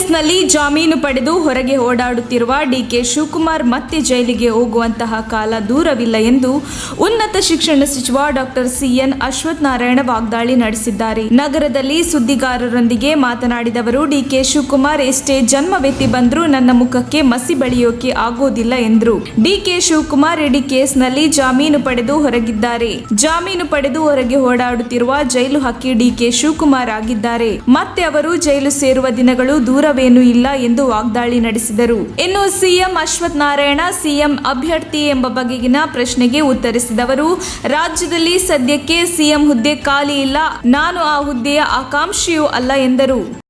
ಕೇಸ್ನಲ್ಲಿ ಜಾಮೀನು ಪಡೆದು ಹೊರಗೆ ಓಡಾಡುತ್ತಿರುವ ಡಿಕೆ ಶಿವಕುಮಾರ್ ಮತ್ತೆ ಜೈಲಿಗೆ ಹೋಗುವಂತಹ ಕಾಲ ದೂರವಿಲ್ಲ ಎಂದು ಉನ್ನತ ಶಿಕ್ಷಣ ಸಚಿವ ಡಾಕ್ಟರ್ ಸಿಎನ್ ಅಶ್ವಥ್ ನಾರಾಯಣ ವಾಗ್ದಾಳಿ ನಡೆಸಿದ್ದಾರೆ. ನಗರದಲ್ಲಿ ಸುದ್ದಿಗಾರರೊಂದಿಗೆ ಮಾತನಾಡಿದ ಅವರು, ಡಿಕೆ ಶಿವಕುಮಾರ್ ಎಷ್ಟೇ ಜನ್ಮವೆತ್ತಿ ಬಂದರೂ ನನ್ನ ಮುಖಕ್ಕೆ ಮಸಿ ಬಳಿಯೋಕೆ ಆಗೋದಿಲ್ಲ ಎಂದರು. ಡಿಕೆ ಶಿವಕುಮಾರ್ ಇಡೀ ಕೇಸ್ನಲ್ಲಿ ಜಾಮೀನು ಪಡೆದು ಹೊರಗಿದ್ದಾರೆ. ಜಾಮೀನು ಪಡೆದು ಹೊರಗೆ ಓಡಾಡುತ್ತಿರುವ ಜೈಲು ಹಕ್ಕಿ ಡಿಕೆ ಶಿವಕುಮಾರ್ ಆಗಿದ್ದಾರೆ. ಮತ್ತೆ ಅವರು ಜೈಲು ಸೇರುವ ದಿನಗಳು ದೂರವೇನೂ ಇಲ್ಲ ಎಂದು ವಾಗ್ದಾಳಿ ನಡೆಸಿದರು. ಇನ್ನು ಸಿಎಂ ಅಶ್ವಥ್ ನಾರಾಯಣ ಸಿಎಂ ಅಭ್ಯರ್ಥಿ ಎಂಬ ಬಗೆಗಿನ ಪ್ರಶ್ನೆಗೆ ಉತ್ತರಿಸಿದವರು, ರಾಜ್ಯದಲ್ಲಿ ಸದ್ಯಕ್ಕೆ ಸಿಎಂ ಹುದ್ದೆ ಖಾಲಿ ಇಲ್ಲ, ನಾನು ಆ ಹುದ್ದೆಯ ಆಕಾಂಕ್ಷಿಯೂ ಅಲ್ಲ ಎಂದರು.